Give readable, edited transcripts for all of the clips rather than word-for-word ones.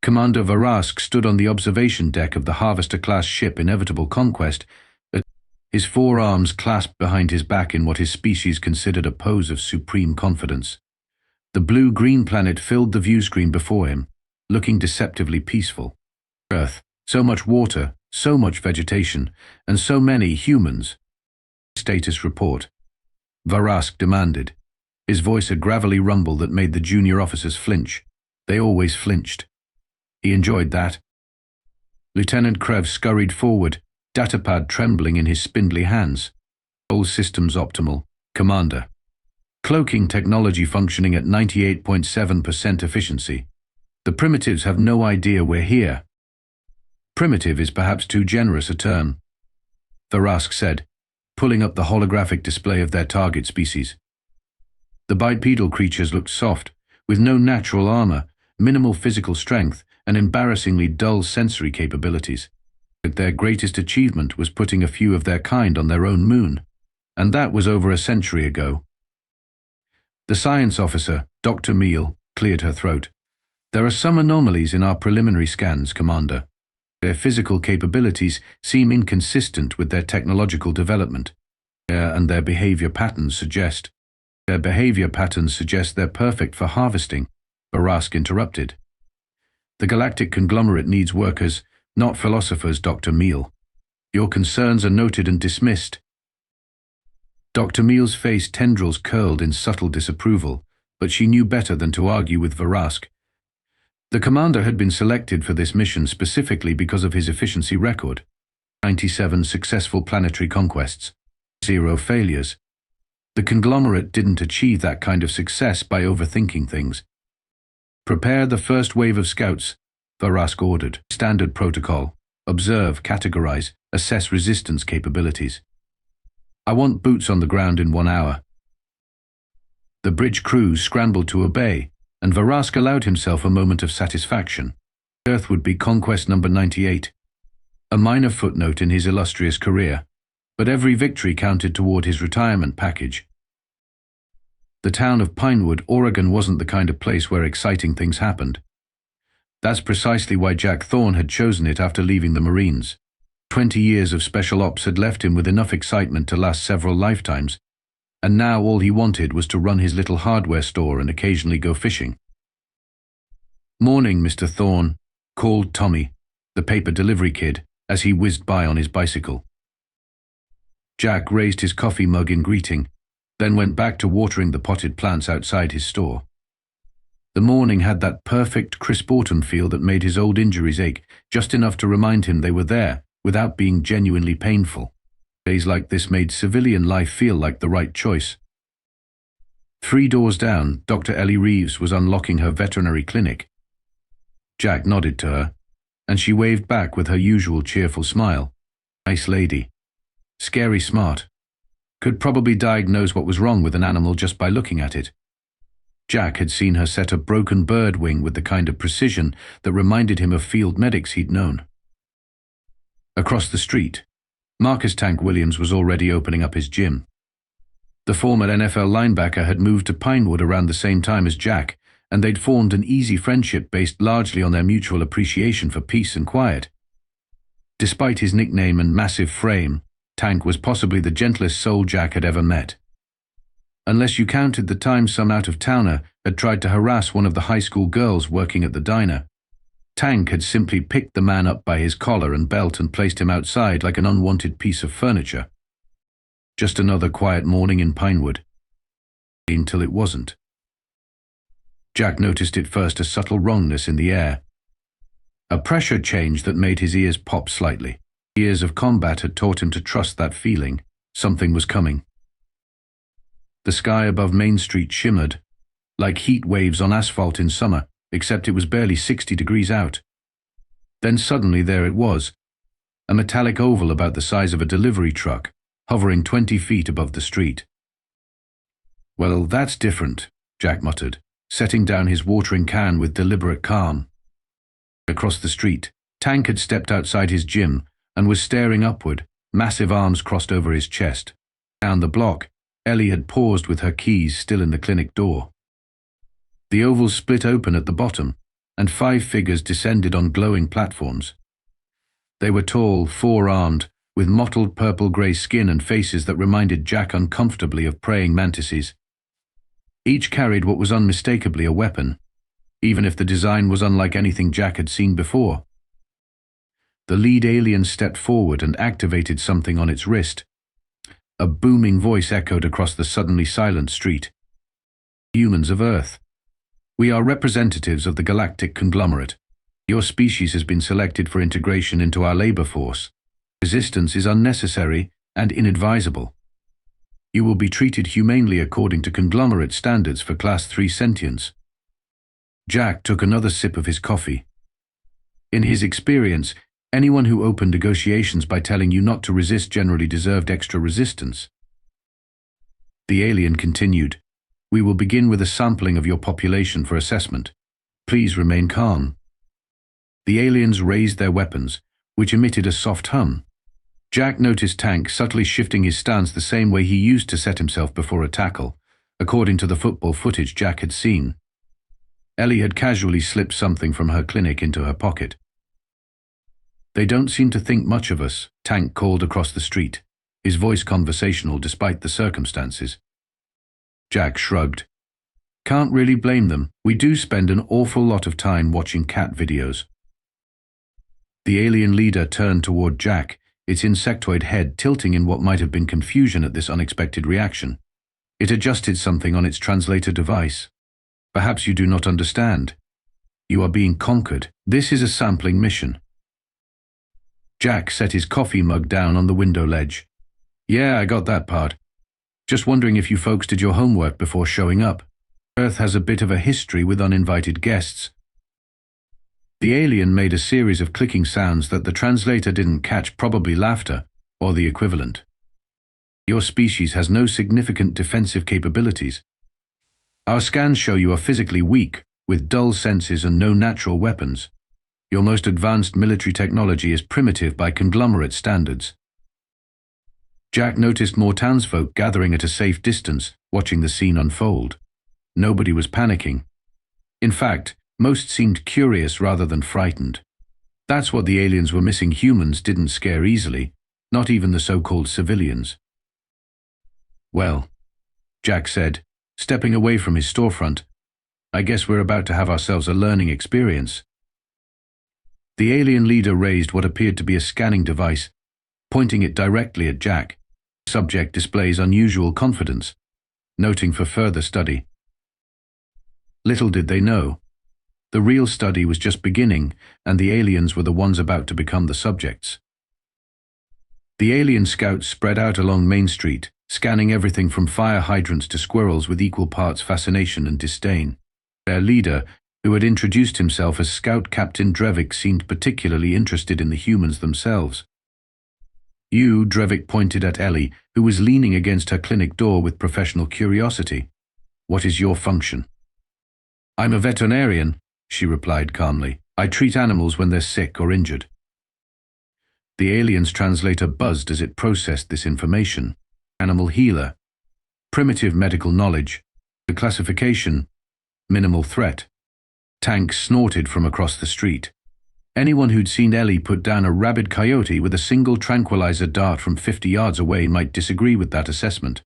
Commander Varask stood on the observation deck of the Harvester-class ship Inevitable Conquest, his forearms clasped behind his back in what his species considered a pose of supreme confidence. The blue-green planet filled the viewscreen before him, looking deceptively peaceful. Earth, so much water, so much vegetation, and so many humans. Status report, Varask demanded, his voice a gravelly rumble that made the junior officers flinch. They always flinched. He enjoyed that. Lieutenant Krev scurried forward, datapad trembling in his spindly hands. All systems optimal, Commander. Cloaking technology functioning at 98.7% efficiency. The primitives have no idea we're here. Primitive is perhaps too generous a term, Varask said, pulling up the holographic display of their target species. The bipedal creatures looked soft, with no natural armor, minimal physical strength, and embarrassingly dull sensory capabilities. But their greatest achievement was putting a few of their kind on their own moon, and that was over a century ago. The science officer, Dr. Meal, cleared her throat. There are some anomalies in our preliminary scans, Commander. Their physical capabilities seem inconsistent with their technological development, and their behavior patterns suggest they're perfect for harvesting, Varask interrupted. The Galactic Conglomerate needs workers, not philosophers, Dr. Meal. Your concerns are noted and dismissed. Dr. Meal's face tendrils curled in subtle disapproval, but she knew better than to argue with Varask. The commander had been selected for this mission specifically because of his efficiency record. 97 successful planetary conquests. 0 failures. The conglomerate didn't achieve that kind of success by overthinking things. Prepare the first wave of scouts, Varask ordered. Standard protocol. Observe, categorize, assess resistance capabilities. I want boots on the ground in 1 hour. The bridge crews scrambled to obey, and Varask allowed himself a moment of satisfaction. Earth would be Conquest number 98. A minor footnote in his illustrious career, but every victory counted toward his retirement package. The town of Pinewood, Oregon wasn't the kind of place where exciting things happened. That's precisely why Jack Thorne had chosen it after leaving the Marines. 20 years of special ops had left him with enough excitement to last several lifetimes, and now all he wanted was to run his little hardware store and occasionally go fishing. "Morning, Mr. Thorne," called Tommy, the paper delivery kid, as he whizzed by on his bicycle. Jack raised his coffee mug in greeting, then went back to watering the potted plants outside his store. The morning had that perfect, crisp autumn feel that made his old injuries ache, just enough to remind him they were there, without being genuinely painful. Days like this made civilian life feel like the right choice. 3 doors down, Dr. Ellie Reeves was unlocking her veterinary clinic. Jack nodded to her, and she waved back with her usual cheerful smile. Nice lady. Scary smart. Could probably diagnose what was wrong with an animal just by looking at it. Jack had seen her set a broken bird wing with the kind of precision that reminded him of field medics he'd known. Across the street, Marcus Tank Williams was already opening up his gym. The former NFL linebacker had moved to Pinewood around the same time as Jack, and they'd formed an easy friendship based largely on their mutual appreciation for peace and quiet. Despite his nickname and massive frame, Tank was possibly the gentlest soul Jack had ever met. Unless you counted the time some out-of-towner had tried to harass one of the high school girls working at the diner, Tank had simply picked the man up by his collar and belt and placed him outside like an unwanted piece of furniture. Just another quiet morning in Pinewood. Until it wasn't. Jack noticed at first a subtle wrongness in the air. A pressure change that made his ears pop slightly. Years of combat had taught him to trust that feeling. Something was coming. The sky above Main Street shimmered, like heat waves on asphalt in summer, except it was barely 60 degrees out. Then suddenly there it was, a metallic oval about the size of a delivery truck, hovering 20 feet above the street. "Well, that's different," Jack muttered, setting down his watering can with deliberate calm. Across the street, Tank had stepped outside his gym and was staring upward, massive arms crossed over his chest. Down the block, Ellie had paused with her keys still in the clinic door. The oval split open at the bottom, and 5 figures descended on glowing platforms. They were tall, 4-armed, with mottled purple-grey skin and faces that reminded Jack uncomfortably of praying mantises. Each carried what was unmistakably a weapon, even if the design was unlike anything Jack had seen before. The lead alien stepped forward and activated something on its wrist. A booming voice echoed across the suddenly silent street. "Humans of Earth. We are representatives of the Galactic Conglomerate. Your species has been selected for integration into our labor force. Resistance is unnecessary and inadvisable. You will be treated humanely according to Conglomerate standards for Class 3 sentience." Jack took another sip of his coffee. In his experience, anyone who opened negotiations by telling you not to resist generally deserved extra resistance. The alien continued, "We will begin with a sampling of your population for assessment. Please remain calm." The aliens raised their weapons, which emitted a soft hum. Jack noticed Tank subtly shifting his stance the same way he used to set himself before a tackle, according to the football footage Jack had seen. Ellie had casually slipped something from her clinic into her pocket. "They don't seem to think much of us," Tank called across the street, his voice conversational despite the circumstances. Jack shrugged. "Can't really blame them. We do spend an awful lot of time watching cat videos." The alien leader turned toward Jack, its insectoid head tilting in what might have been confusion at this unexpected reaction. It adjusted something on its translator device. "Perhaps you do not understand. You are being conquered. This is a sampling mission." Jack set his coffee mug down on the window ledge. "Yeah, I got that part. Just wondering if you folks did your homework before showing up. Earth has a bit of a history with uninvited guests." The alien made a series of clicking sounds that the translator didn't catch, probably laughter, or the equivalent. "Your species has no significant defensive capabilities. Our scans show you are physically weak, with dull senses and no natural weapons. Your most advanced military technology is primitive by Conglomerate standards." Jack noticed more townsfolk gathering at a safe distance, watching the scene unfold. Nobody was panicking. In fact, most seemed curious rather than frightened. That's what the aliens were missing. Humans didn't scare easily, not even the so-called civilians. "Well," Jack said, stepping away from his storefront, "I guess we're about to have ourselves a learning experience." The alien leader raised what appeared to be a scanning device, pointing it directly at Jack. The subject displays unusual confidence, noting for further study. Little did they know, the real study was just beginning, and the aliens were the ones about to become the subjects. The alien scouts spread out along Main Street, scanning everything from fire hydrants to squirrels with equal parts fascination and disdain. Their leader, who had introduced himself as Scout Captain Drevik, seemed particularly interested in the humans themselves. "You," Drevik pointed at Ellie, who was leaning against her clinic door with professional curiosity. "What is your function?" "I'm a veterinarian," she replied calmly. "I treat animals when they're sick or injured." The alien's translator buzzed as it processed this information. Animal healer. Primitive medical knowledge. The classification. Minimal threat. Tank snorted from across the street. Anyone who'd seen Ellie put down a rabid coyote with a single tranquilizer dart from 50 yards away might disagree with that assessment.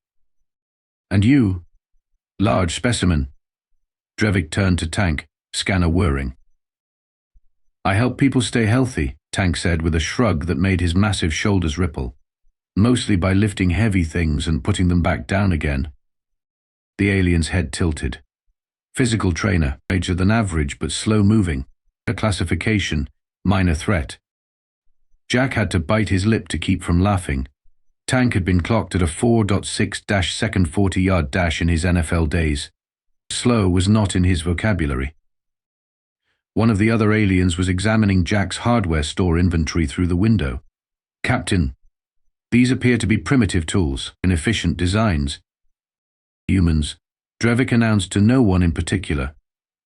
"And you?" "Large specimen." Drevik turned to Tank, scanner whirring. "I help people stay healthy," Tank said with a shrug that made his massive shoulders ripple. "Mostly by lifting heavy things and putting them back down again." The alien's head tilted. Physical trainer, larger than average but slow-moving. Her classification, minor threat. Jack had to bite his lip to keep from laughing. Tank had been clocked at a 4.6-second 40-yard dash in his NFL days. Slow was not in his vocabulary. One of the other aliens was examining Jack's hardware store inventory through the window. "Captain, these appear to be primitive tools, inefficient designs." "Humans," Drevik announced to no one in particular.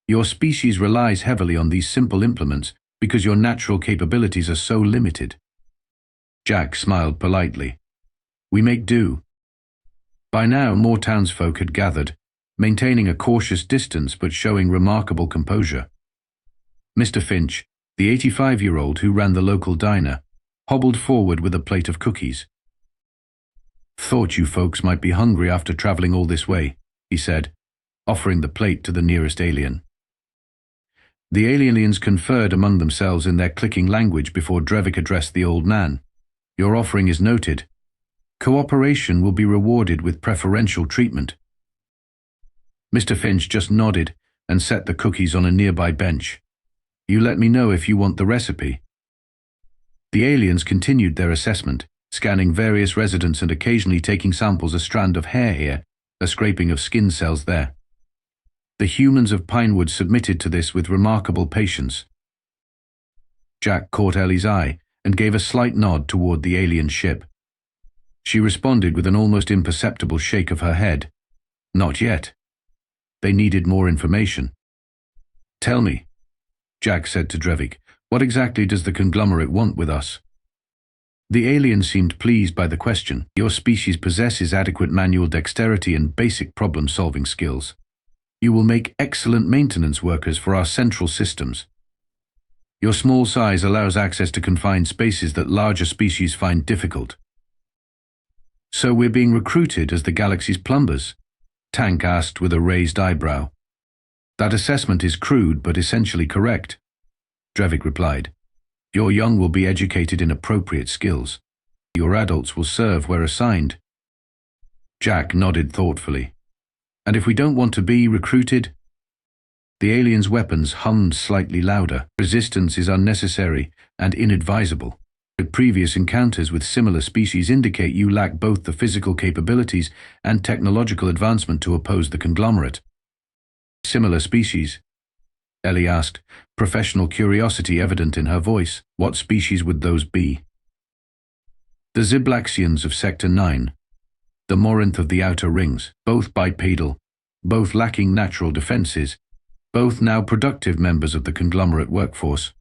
"Your species relies heavily on these simple implements because your natural capabilities are so limited." Jack smiled politely. "We make do." By now, more townsfolk had gathered, maintaining a cautious distance but showing remarkable composure. Mr. Finch, the 85-year-old who ran the local diner, hobbled forward with a plate of cookies. "Thought you folks might be hungry after traveling all this way," he said, offering the plate to the nearest alien. The aliens conferred among themselves in their clicking language before Drevik addressed the old man. "Your offering is noted. Cooperation will be rewarded with preferential treatment." Mr. Finch just nodded and set the cookies on a nearby bench. "You let me know if you want the recipe." The aliens continued their assessment, scanning various residents and occasionally taking samples, a strand of hair here, a scraping of skin cells there. The humans of Pinewood submitted to this with remarkable patience. Jack caught Ellie's eye and gave a slight nod toward the alien ship. She responded with an almost imperceptible shake of her head. Not yet. They needed more information. "Tell me," Jack said to Drevik, "what exactly does the conglomerate want with us?" The alien seemed pleased by the question. "Your species possesses adequate manual dexterity and basic problem-solving skills. You will make excellent maintenance workers for our central systems. Your small size allows access to confined spaces that larger species find difficult." "So we're being recruited as the galaxy's plumbers?" Tank asked with a raised eyebrow. "That assessment is crude but essentially correct," Drevik replied. "Your young will be educated in appropriate skills. Your adults will serve where assigned." Jack nodded thoughtfully. "And if we don't want to be recruited?" The aliens' weapons hummed slightly louder. "Resistance is unnecessary and inadvisable. Previous encounters with similar species indicate you lack both the physical capabilities and technological advancement to oppose the conglomerate." "Similar species?" Ellie asked, professional curiosity evident in her voice. "What species would those be?" "The Ziblaxians of Sector 9. The Morinth of the Outer Rings, both bipedal, both lacking natural defenses, both now productive members of the conglomerate workforce."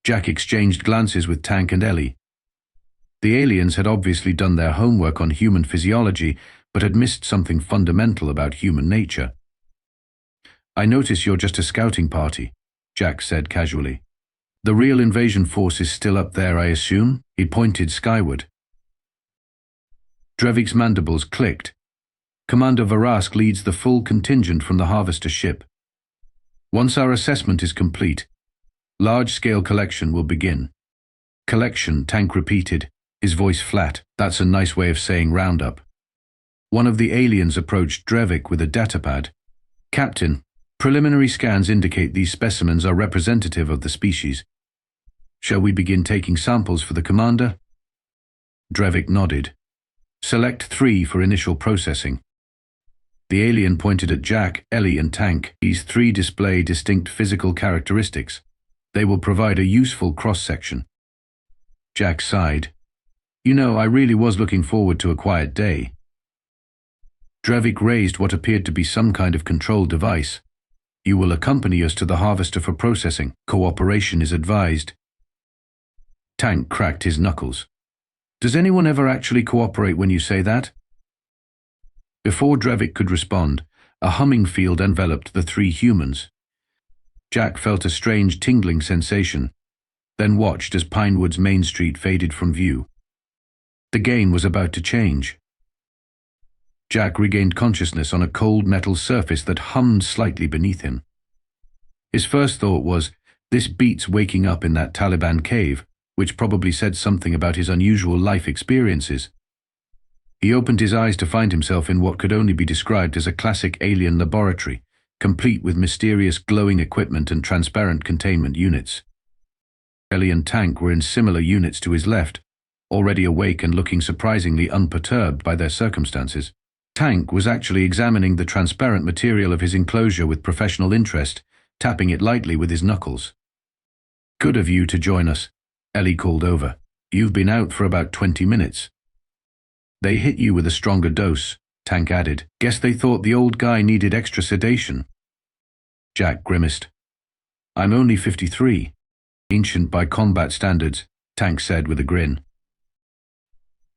Jack exchanged glances with Tank and Ellie. The aliens had obviously done their homework on human physiology, but had missed something fundamental about human nature. "I notice you're just a scouting party," Jack said casually. "The real invasion force is still up there, I assume?" He pointed skyward. Drevik's mandibles clicked. "Commander Varask leads the full contingent from the harvester ship. Once our assessment is complete, large-scale collection will begin." "Collection," Tank repeated, his voice flat. "That's a nice way of saying roundup." One of the aliens approached Drevik with a datapad. "Captain, preliminary scans indicate these specimens are representative of the species. Shall we begin taking samples for the commander?" Drevik nodded. "Select 3 for initial processing." The alien pointed at Jack, Ellie, and Tank. "These 3 display distinct physical characteristics. They will provide a useful cross-section." Jack sighed. "You know, I really was looking forward to a quiet day." Drevik raised what appeared to be some kind of control device. "You will accompany us to the harvester for processing. Cooperation is advised." Tank cracked his knuckles. "Does anyone ever actually cooperate when you say that?" Before Drevik could respond, a humming field enveloped the 3 humans. Jack felt a strange tingling sensation, then watched as Pinewood's main street faded from view. The game was about to change. Jack regained consciousness on a cold metal surface that hummed slightly beneath him. His first thought was, "This beats waking up in that Taliban cave," which probably said something about his unusual life experiences. He opened his eyes to find himself in what could only be described as a classic alien laboratory, complete with mysterious glowing equipment and transparent containment units. Ellie and Tank were in similar units to his left, already awake and looking surprisingly unperturbed by their circumstances. Tank was actually examining the transparent material of his enclosure with professional interest, tapping it lightly with his knuckles. "Good of you to join us," Ellie called over. "You've been out for about 20 minutes. "They hit you with a stronger dose," Tank added. "Guess they thought the old guy needed extra sedation." Jack grimaced. "I'm only 53. Ancient by combat standards," Tank said with a grin.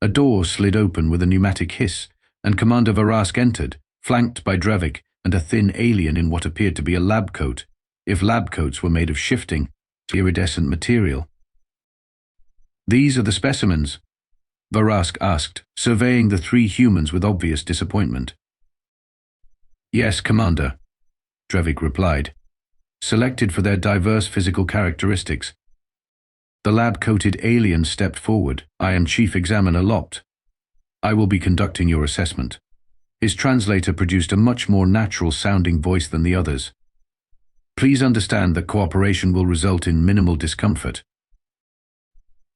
A door slid open with a pneumatic hiss, and Commander Varask entered, flanked by Drevik and a thin alien in what appeared to be a lab coat. if lab coats were made of shifting, iridescent material. "These are the specimens?" Varask asked, surveying the three humans with obvious disappointment. "Yes, Commander," Drevik replied, "selected for their diverse physical characteristics." The lab-coated alien stepped forward. "I am Chief Examiner Lopt. I will be conducting your assessment." His translator produced a much more natural-sounding voice than the others. "Please understand that cooperation will result in minimal discomfort."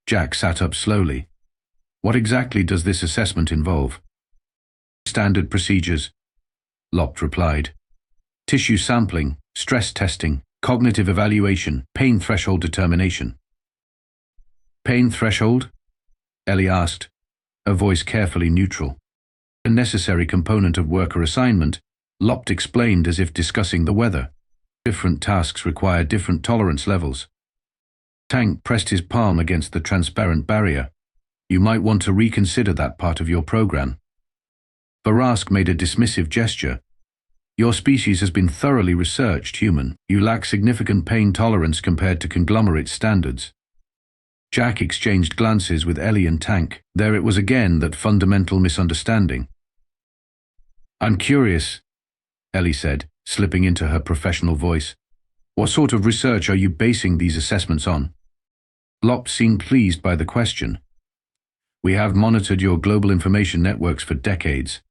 Jack sat up slowly. "What exactly does this assessment involve?" "Standard procedures," Lopt replied. "Tissue sampling, stress testing, cognitive evaluation, pain threshold determination." "Pain threshold?" Ellie asked, her voice carefully neutral. "A necessary component of worker assignment," Lopt explained as if discussing the weather. "Different tasks require different tolerance levels." Tank pressed his palm against the transparent barrier. "You might want to reconsider that part of your program." Varask made a dismissive gesture. "Your species has been thoroughly researched, human. You lack significant pain tolerance compared to conglomerate standards." Jack exchanged glances with Ellie and Tank. There it was again, that fundamental misunderstanding. "I'm curious," Ellie said, slipping into her professional voice. "What sort of research are you basing these assessments on?" Lopt seemed pleased by the question. "We have monitored your global information networks for decades.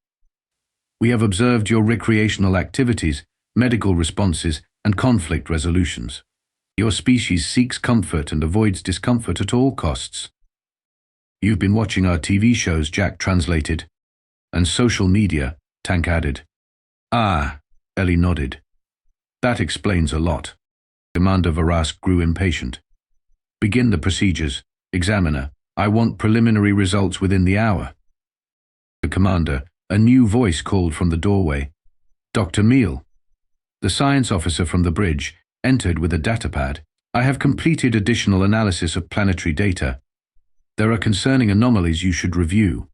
We have observed your recreational activities, medical responses, and conflict resolutions. Your species seeks comfort and avoids discomfort at all costs. You've been watching our TV shows," Jack translated. "And social media," Tank added. "Ah," Ellie nodded. "That explains a lot." Commander Varask grew impatient. "Begin the procedures. Examiner, I want preliminary results within the hour." The commander, a new voice called from the doorway. "Dr. Meal." The science officer from the bridge entered with a datapad. "I have completed additional analysis of planetary data. There are concerning anomalies you should review."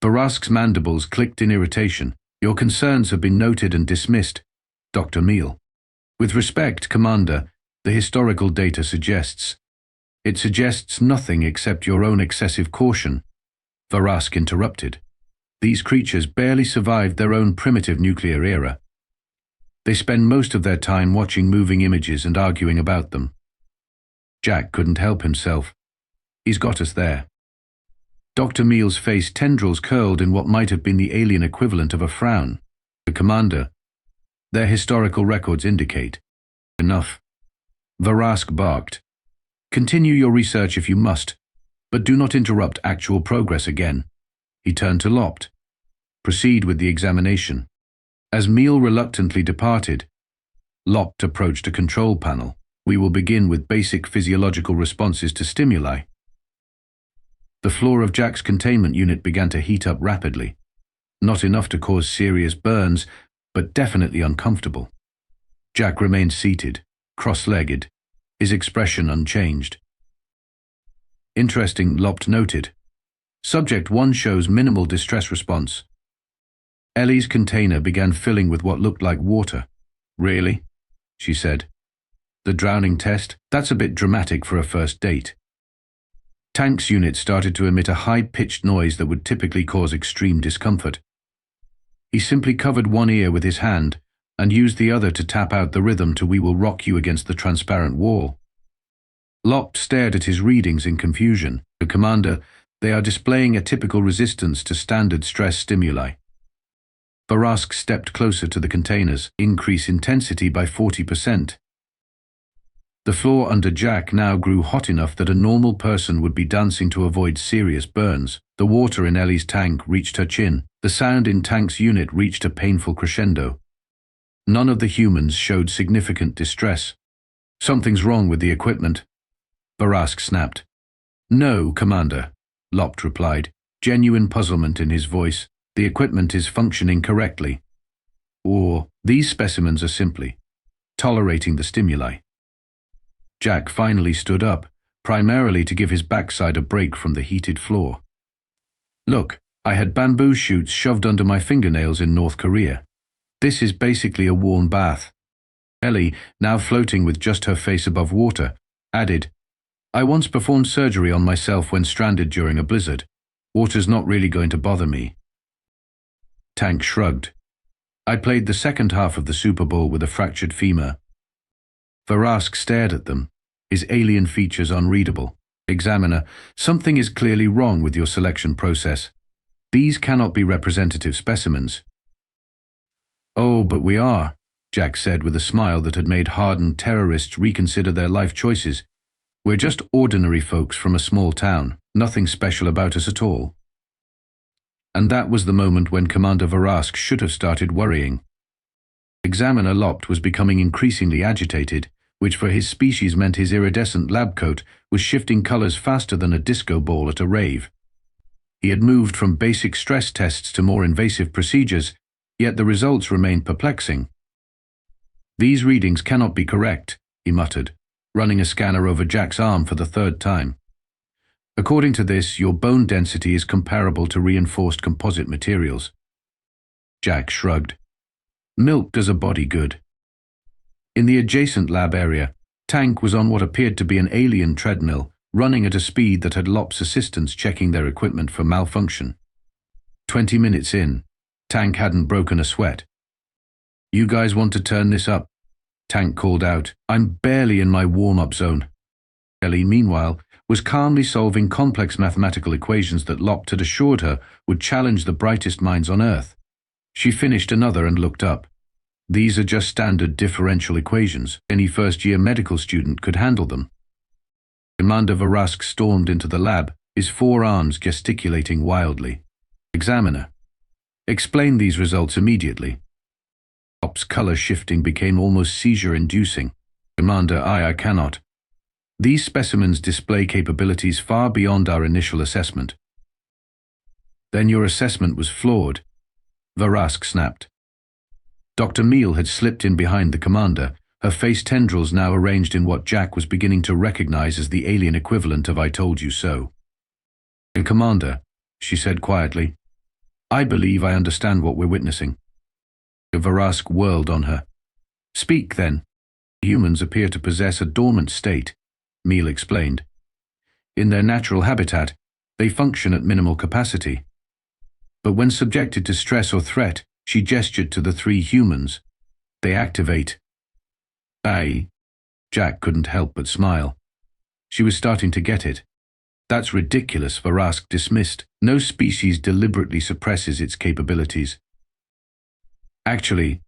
Varask's mandibles clicked in irritation. "Your concerns have been noted and dismissed, Dr. Meal." "With respect, Commander, the historical data suggests..." "It suggests nothing except your own excessive caution," Varask interrupted. "These creatures barely survived their own primitive nuclear era. They spend most of their time watching moving images and arguing about them." Jack couldn't help himself. "He's got us there." Dr. Meal's face tendrils curled in what might have been the alien equivalent of a frown. "The Commander, their historical records indicate..." "Enough." Varask barked. "Continue your research if you must, but do not interrupt actual progress again." He turned to Lopt. "Proceed with the examination." As Meal reluctantly departed, Lopt approached a control panel. "We will begin with basic physiological responses to stimuli." The floor of Jack's containment unit began to heat up rapidly. Not enough to cause serious burns, but definitely uncomfortable. Jack remained seated, cross-legged, his expression unchanged. "Interesting," Lopt noted. "Subject 1 shows minimal distress response." Ellie's container began filling with what looked like water. "Really?" she said. "The drowning test? That's a bit dramatic for a first date." Tank's unit started to emit a high-pitched noise that would typically cause extreme discomfort. He simply covered one ear with his hand and used the other to tap out the rhythm to "We will rock you against the transparent wall." Lopt stared at his readings in confusion. "The Commander, they are displaying a typical resistance to standard stress stimuli." Varask stepped closer to the containers. "Increase intensity by 40%. The floor under Jack now grew hot enough that a normal person would be dancing to avoid serious burns. The water in Ellie's tank reached her chin. The sound in Tank's unit reached a painful crescendo. None of the humans showed significant distress. "Something's wrong with the equipment," Varask snapped. "No, Commander," Lopt replied, genuine puzzlement in his voice. "The equipment is functioning correctly. Or, these specimens are simply tolerating the stimuli." Jack finally stood up, primarily to give his backside a break from the heated floor. "Look, I had bamboo shoots shoved under my fingernails in North Korea. This is basically a warm bath." Ellie, now floating with just her face above water, added, I once performed surgery on myself when stranded during a blizzard. Water's not really going to bother me. Tank shrugged. I played the second half of the Super Bowl with a fractured femur. Varask stared at them, his alien features unreadable. Examiner, something is clearly wrong with your selection process. These cannot be representative specimens. Oh, but we are, Jack said with a smile that had made hardened terrorists reconsider their life choices. We're just ordinary folks from a small town, nothing special about us at all. And that was the moment when Commander Varask should have started worrying. Examiner Lopt was becoming increasingly agitated, which for his species meant his iridescent lab coat was shifting colors faster than a disco ball at a rave. He had moved from basic stress tests to more invasive procedures, yet the results remained perplexing. These readings cannot be correct, he muttered, running a scanner over Jack's arm for the third time. According to this, your bone density is comparable to reinforced composite materials. Jack shrugged. Milk does a body good. In the adjacent lab area, Tank was on what appeared to be an alien treadmill, running at a speed that had Lop's assistants checking their equipment for malfunction. 20 minutes in, Tank hadn't broken a sweat. You guys want to turn this up? Tank called out. I'm barely in my warm-up zone. Ellie, meanwhile, was calmly solving complex mathematical equations that Lopt had assured her would challenge the brightest minds on Earth. She finished another and looked up. These are just standard differential equations. Any first-year medical student could handle them. Commander Varask stormed into the lab, his forearms gesticulating wildly. Examiner, explain these results immediately. Lop's color shifting became almost seizure-inducing. Commander, I cannot. These specimens display capabilities far beyond our initial assessment. Then your assessment was flawed, Varask snapped. Dr. Meal had slipped in behind the commander, her face tendrils now arranged in what Jack was beginning to recognize as the alien equivalent of I told you so. Commander, she said quietly, I believe I understand what we're witnessing. Varask whirled on her. Speak, then. Humans appear to possess a dormant state, Meal explained. In their natural habitat, they function at minimal capacity. But when subjected to stress or threat, she gestured to the three humans. They activate. Aye. Jack couldn't help but smile. She was starting to get it. That's ridiculous, Varask dismissed. No species deliberately suppresses its capabilities. Actually,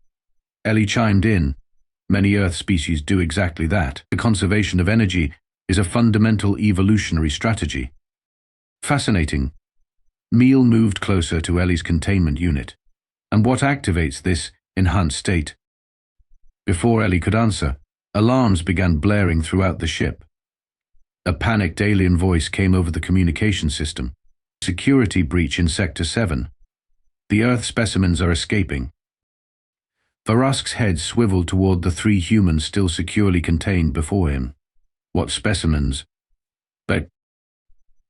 Ellie chimed in, many Earth species do exactly that. The conservation of energy is a fundamental evolutionary strategy. Fascinating. Meal moved closer to Ellie's containment unit. And what activates this enhanced state? Before Ellie could answer, alarms began blaring throughout the ship. A panicked alien voice came over the communication system. Security breach in Sector 7. The Earth specimens are escaping. Varask's head swiveled toward the three humans still securely contained before him. What specimens? The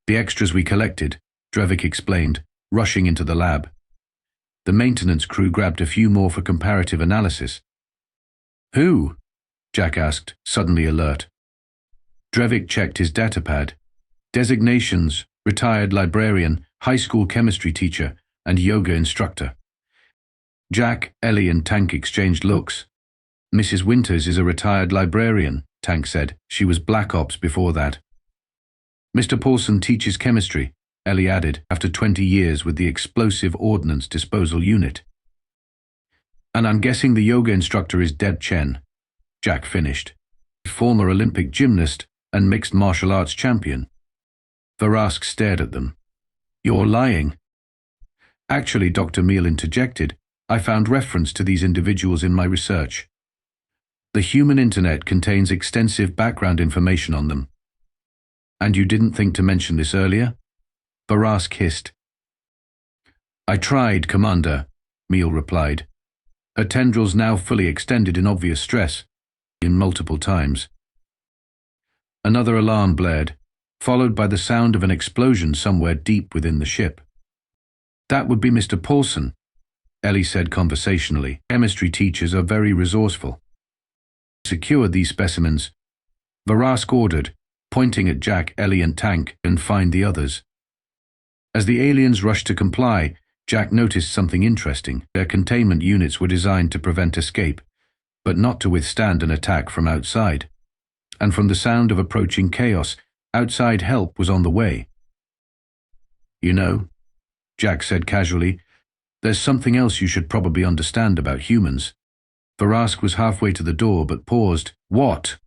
extras we collected, Drevik explained, rushing into the lab. The maintenance crew grabbed a few more for comparative analysis. Who? Jack asked, suddenly alert. Drevik checked his datapad. Designations: retired librarian, high school chemistry teacher, and yoga instructor. Jack, Ellie, and Tank exchanged looks. Mrs. Winters is a retired librarian, Tank said. She was Black Ops before that. Mr. Paulson teaches chemistry, Ellie added, after 20 years with the Explosive Ordnance Disposal Unit. And I'm guessing the yoga instructor is Deb Chen, Jack finished. Former Olympic gymnast and mixed martial arts champion. Varask stared at them. You're lying. Actually, Dr. Meal interjected, I found reference to these individuals in my research. The human internet contains extensive background information on them. And you didn't think to mention this earlier? Varask hissed. I tried, Commander, Meal replied. Her tendrils now fully extended in obvious stress, in multiple times. Another alarm blared, followed by the sound of an explosion somewhere deep within the ship. That would be Mr. Paulson, Ellie said conversationally. Chemistry teachers are very resourceful. Secure these specimens, Varask ordered, pointing at Jack, Ellie and Tank, and find the others. As the aliens rushed to comply, Jack noticed something interesting. Their containment units were designed to prevent escape, but not to withstand an attack from outside. And from the sound of approaching chaos, outside help was on the way. "You know," Jack said casually, "there's something else you should probably understand about humans." Varask was halfway to the door but paused. "What?"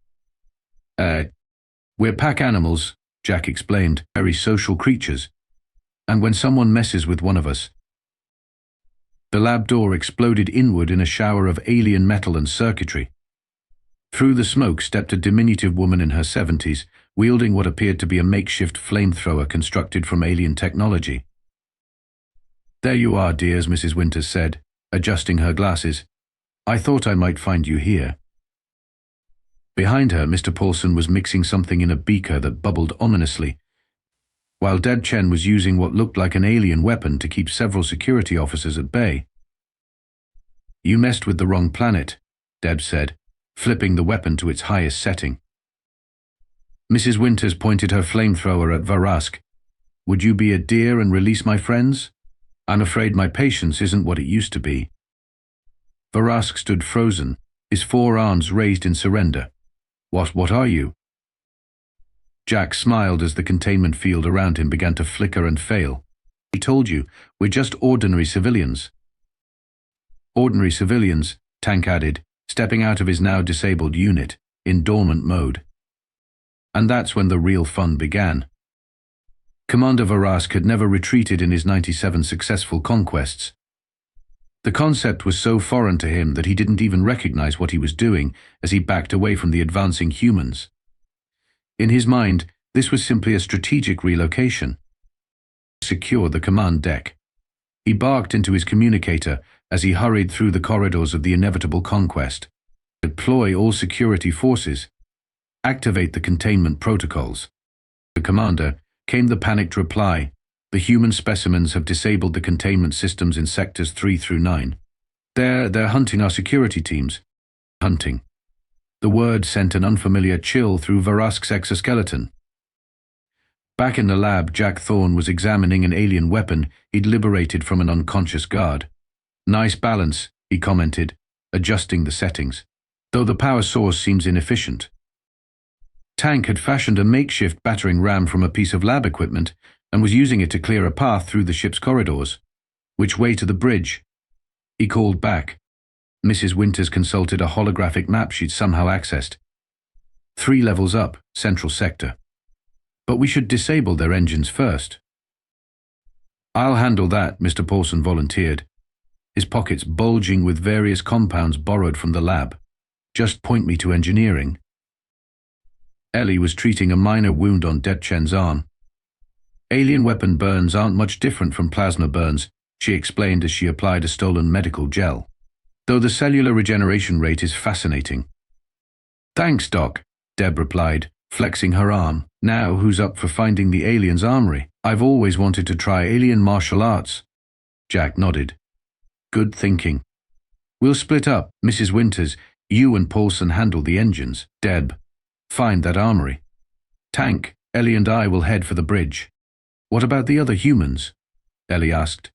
We're pack animals," Jack explained, "very social creatures. And when someone messes with one of us..." The lab door exploded inward in a shower of alien metal and circuitry. Through the smoke stepped a diminutive woman in her 70s, wielding what appeared to be a makeshift flamethrower constructed from alien technology. "There you are, dears," Mrs. Winters said, adjusting her glasses. "I thought I might find you here." Behind her, Mr. Paulson was mixing something in a beaker that bubbled ominously, while Deb Chen was using what looked like an alien weapon to keep several security officers at bay. "You messed with the wrong planet," Deb said, flipping the weapon to its highest setting. Mrs. Winters pointed her flamethrower at Varask. "Would you be a dear and release my friends? I'm afraid my patience isn't what it used to be." Varask stood frozen, his forearms raised in surrender. What are you?" Jack smiled as the containment field around him began to flicker and fail. "He told you, we're just ordinary civilians." "Ordinary civilians," Tank added, stepping out of his now disabled unit, in dormant mode. And that's when the real fun began. Commander Varask had never retreated in his 97 successful conquests. The concept was so foreign to him that he didn't even recognize what he was doing as he backed away from the advancing humans. In his mind, this was simply a strategic relocation. Secure the command deck. He barked into his communicator as he hurried through the corridors of the inevitable conquest. Deploy all security forces. Activate the containment protocols. The commander came the panicked reply. "The human specimens have disabled the containment systems in sectors 3 through 9. They're hunting our security teams." Hunting. The word sent an unfamiliar chill through Varask's exoskeleton. Back in the lab, Jack Thorne was examining an alien weapon he'd liberated from an unconscious guard. "Nice balance," he commented, adjusting the settings, "though the power source seems inefficient." Tank had fashioned a makeshift battering ram from a piece of lab equipment and was using it to clear a path through the ship's corridors. "Which way to the bridge?" He called back. Mrs. Winters consulted a holographic map she'd somehow accessed. 3 levels up, central sector. "But we should disable their engines first." "I'll handle that," Mr. Paulson volunteered, his pockets bulging with various compounds borrowed from the lab. "Just point me to engineering." Ellie was treating a minor wound on Deb Chen's arm. "Alien weapon burns aren't much different from plasma burns," she explained as she applied a stolen medical gel, "though the cellular regeneration rate is fascinating." "Thanks, Doc," Deb replied, flexing her arm. "Now who's up for finding the alien's armory? I've always wanted to try alien martial arts." Jack nodded. "Good thinking. We'll split up. Mrs. Winters, you and Paulson handle the engines. Deb, find that armory. Tank, Ellie and I will head for the bridge." "What about the other humans?" Ellie asked.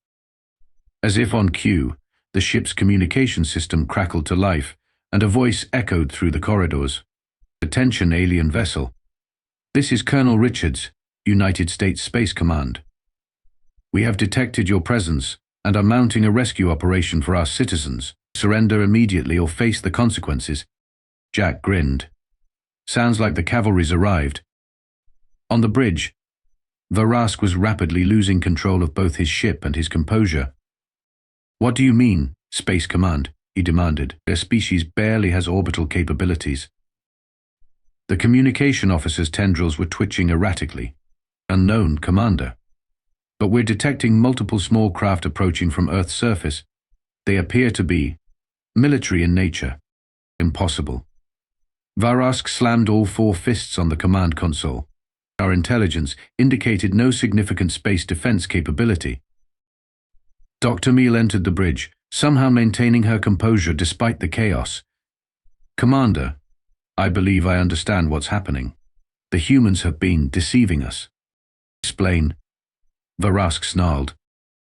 As if on cue, the ship's communication system crackled to life, and a voice echoed through the corridors. "Attention, alien vessel. This is Colonel Richards, United States Space Command. We have detected your presence and are mounting a rescue operation for our citizens. Surrender immediately or face the consequences." Jack grinned. "Sounds like the cavalry's arrived." On the bridge, Varask was rapidly losing control of both his ship and his composure. "What do you mean, Space Command?" he demanded. "Their species barely has orbital capabilities." The communication officer's tendrils were twitching erratically. "Unknown, Commander. But we're detecting multiple small craft approaching from Earth's surface. They appear to be military in nature." "Impossible." Varask slammed all 4 fists on the command console. "Our intelligence indicated no significant space defense capability." Dr. Meal entered the bridge, somehow maintaining her composure despite the chaos. "Commander, I believe I understand what's happening. The humans have been deceiving us. Explain. Varask snarled.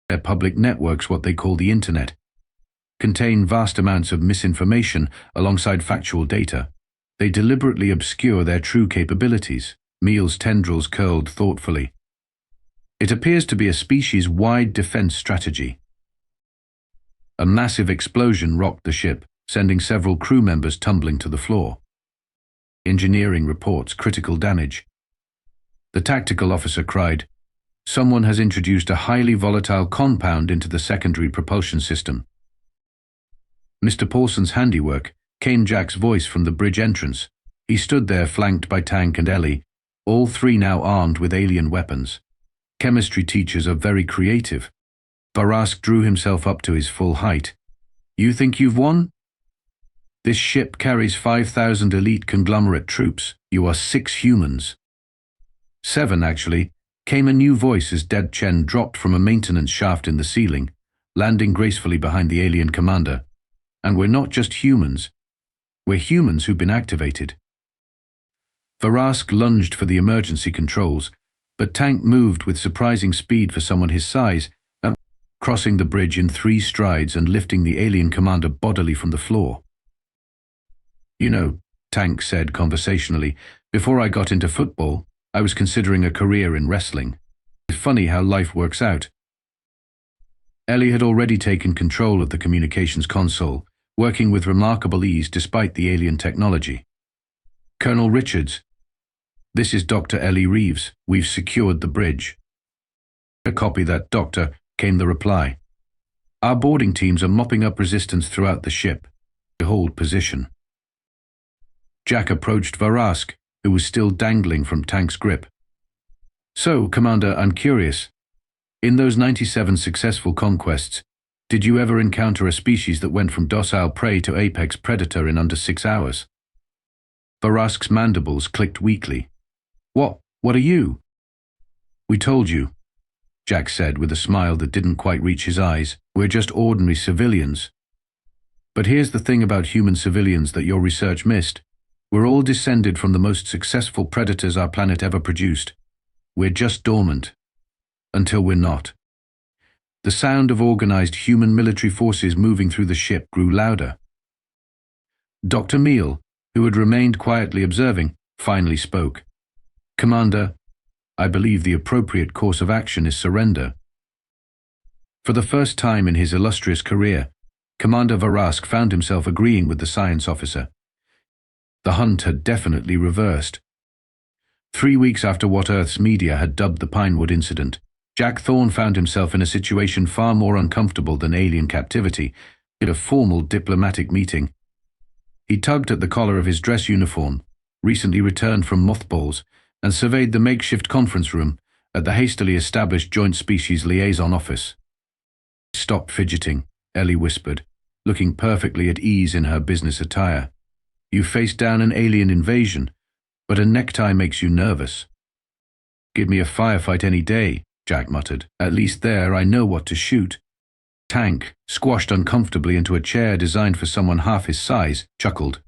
Their public networks, what they call the internet, contain vast amounts of misinformation alongside factual data. They deliberately obscure their true capabilities. Meal's tendrils curled thoughtfully. It appears to be a species-wide defense strategy. A massive explosion rocked the ship, sending several crew members tumbling to the floor. Engineering reports critical damage. The tactical officer cried, "Someone has introduced a highly volatile compound into the secondary propulsion system." Mr. Paulson's handiwork, came Jack's voice from the bridge entrance. He stood there flanked by Tank and Ellie, all three now armed with alien weapons. Chemistry teachers are very creative. Varask drew himself up to his full height. "You think you've won? This ship carries 5,000 elite conglomerate troops. You are 6 humans." 7, actually, came a new voice as Dead Chen dropped from a maintenance shaft in the ceiling, landing gracefully behind the alien commander. "And we're not just humans. We're humans who've been activated." Varask lunged for the emergency controls, but Tank moved with surprising speed for someone his size, crossing the bridge in 3 strides and lifting the alien commander bodily from the floor. "You know," Tank said conversationally, "before I got into football, I was considering a career in wrestling. It's funny how life works out." Ellie had already taken control of the communications console, working with remarkable ease despite the alien technology. "Colonel Richards, this is Dr. Ellie Reeves. We've secured the bridge." "Copy that, Doctor," came the reply. "Our boarding teams are mopping up resistance throughout the ship. Hold position." Jack approached Varask, who was still dangling from Tank's grip. "So, Commander, I'm curious. In those 97 successful conquests, did you ever encounter a species that went from docile prey to apex predator in under 6 hours?" Varask's mandibles clicked weakly. What are you?" "We told you," Jack said with a smile that didn't quite reach his eyes. "We're just ordinary civilians. But here's the thing about human civilians that your research missed. We're all descended from the most successful predators our planet ever produced. We're just dormant. Until we're not." The sound of organized human military forces moving through the ship grew louder. Dr. Meal, who had remained quietly observing, finally spoke. "Commander, I believe the appropriate course of action is surrender." For the first time in his illustrious career, Commander Varask found himself agreeing with the science officer. The hunt had definitely reversed. 3 weeks after what Earth's media had dubbed the Pinewood incident, Jack Thorne found himself in a situation far more uncomfortable than alien captivity, at a formal diplomatic meeting. He tugged at the collar of his dress uniform, recently returned from mothballs, and surveyed the makeshift conference room at the hastily established Joint Species Liaison Office. "Stop fidgeting," Ellie whispered, looking perfectly at ease in her business attire. "You faced down an alien invasion, but a necktie makes you nervous." "Give me a firefight any day," Jack muttered. "At least there I know what to shoot." Tank, squashed uncomfortably into a chair designed for someone half his size, chuckled.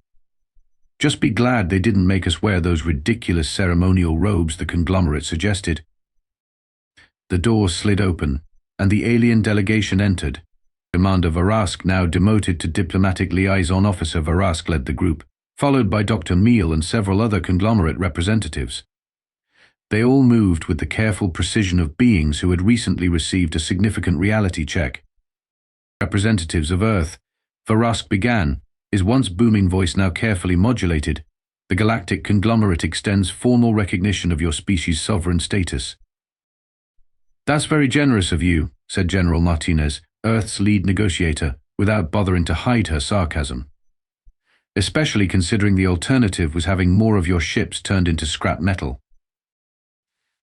"Just be glad they didn't make us wear those ridiculous ceremonial robes the conglomerate suggested." The door slid open, and the alien delegation entered. Commander Varask, now demoted to Diplomatic Liaison Officer Varask, led the group, followed by Dr. Meal and several other conglomerate representatives. They all moved with the careful precision of beings who had recently received a significant reality check. "Representatives of Earth," Varask began, his once booming voice now carefully modulated. "The Galactic Conglomerate extends formal recognition of your species' sovereign status." "That's very generous of you," said General Martinez, Earth's lead negotiator, without bothering to hide her sarcasm. "Especially considering the alternative was having more of your ships turned into scrap metal."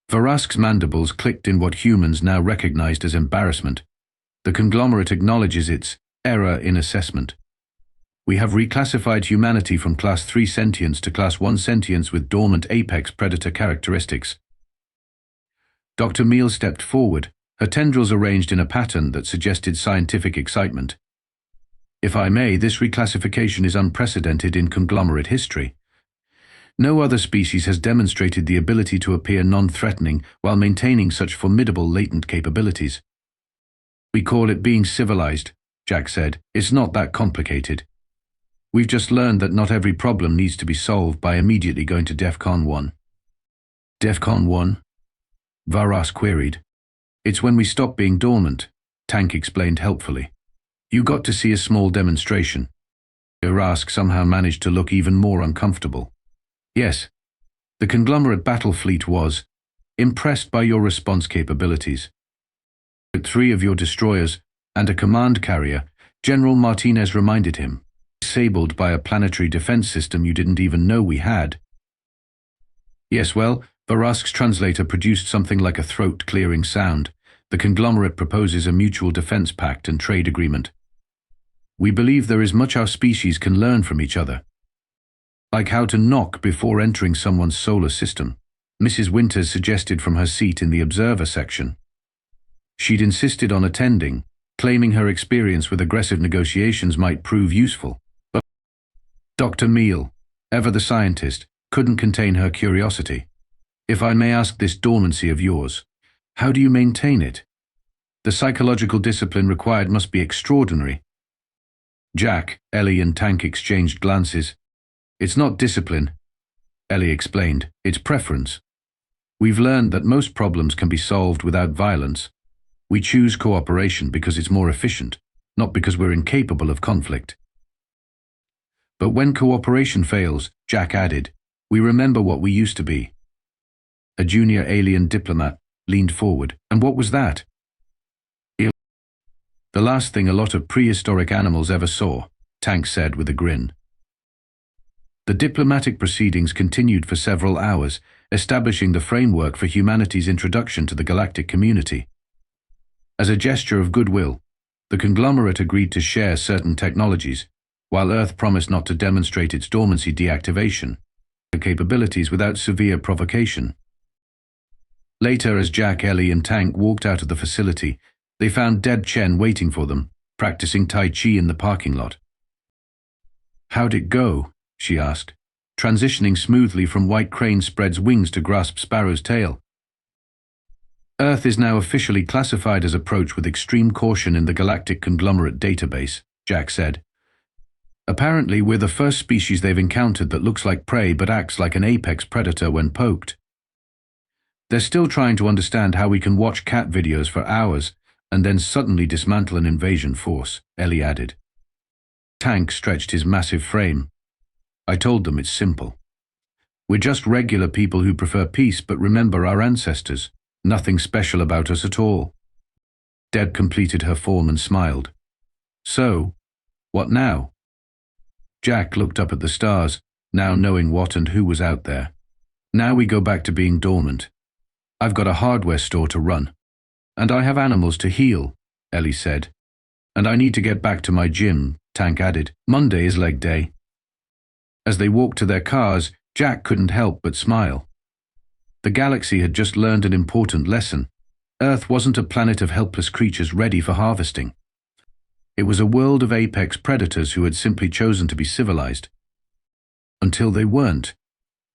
Varask's mandibles clicked in what humans now recognized as embarrassment. The conglomerate acknowledges its error in assessment. "We have reclassified humanity from Class 3 sentience to Class 1 sentience with dormant apex predator characteristics." Dr. Meal stepped forward, her tendrils arranged in a pattern that suggested scientific excitement. "If I may, this reclassification is unprecedented in conglomerate history. No other species has demonstrated the ability to appear non-threatening while maintaining such formidable latent capabilities. We call it being civilized, Jack said. It's not that complicated. We've just learned that not every problem needs to be solved by immediately going to DEFCON 1. DEFCON 1? Varask queried. It's when we stop being dormant, Tank explained helpfully. You got to see a small demonstration. Varask somehow managed to look even more uncomfortable. Yes, the conglomerate battle fleet was impressed by your response capabilities. With 3 of your destroyers and a command carrier, General Martinez reminded him, disabled by a planetary defense system you didn't even know we had. Yes, well, Varask's translator produced something like a throat-clearing sound. The conglomerate proposes a mutual defense pact and trade agreement. We believe there is much our species can learn from each other. Like how to knock before entering someone's solar system, Mrs. Winters suggested from her seat in the observer section. She'd insisted on attending, claiming her experience with aggressive negotiations might prove useful. But Dr. Meal, ever the scientist, couldn't contain her curiosity. If I may ask this dormancy of yours, how do you maintain it? The psychological discipline required must be extraordinary. Jack, Ellie and Tank exchanged glances. It's not discipline, Ellie explained, it's preference. We've learned that most problems can be solved without violence. We choose cooperation because it's more efficient, not because we're incapable of conflict. But when cooperation fails, Jack added, we remember what we used to be. A junior alien diplomat leaned forward. And what was that? The last thing a lot of prehistoric animals ever saw, Tank said with a grin. The diplomatic proceedings continued for several hours, establishing the framework for humanity's introduction to the galactic community. As a gesture of goodwill, the conglomerate agreed to share certain technologies, while Earth promised not to demonstrate its dormancy deactivation capabilities without severe provocation. Later, as Jack, Ellie and Tank walked out of the facility, they found Deb Chen waiting for them, practicing Tai Chi in the parking lot. How'd it go? She asked, transitioning smoothly from White Crane Spread's wings to grasp Sparrow's tail. Earth is now officially classified as approach with extreme caution in the Galactic Conglomerate database, Jack said. Apparently, we're the first species they've encountered that looks like prey but acts like an apex predator when poked. They're still trying to understand how we can watch cat videos for hours and then suddenly dismantle an invasion force, Ellie added. Tank stretched his massive frame. I told them it's simple. We're just regular people who prefer peace but remember our ancestors. Nothing special about us at all. Deb completed her form and smiled. So, what now? Jack looked up at the stars, now knowing what and who was out there. Now we go back to being dormant. I've got a hardware store to run. And I have animals to heal, Ellie said. And I need to get back to my gym, Tank added. Monday is leg day. As they walked to their cars, Jack couldn't help but smile. The galaxy had just learned an important lesson. Earth wasn't a planet of helpless creatures ready for harvesting. It was a world of apex predators who had simply chosen to be civilized. Until they weren't.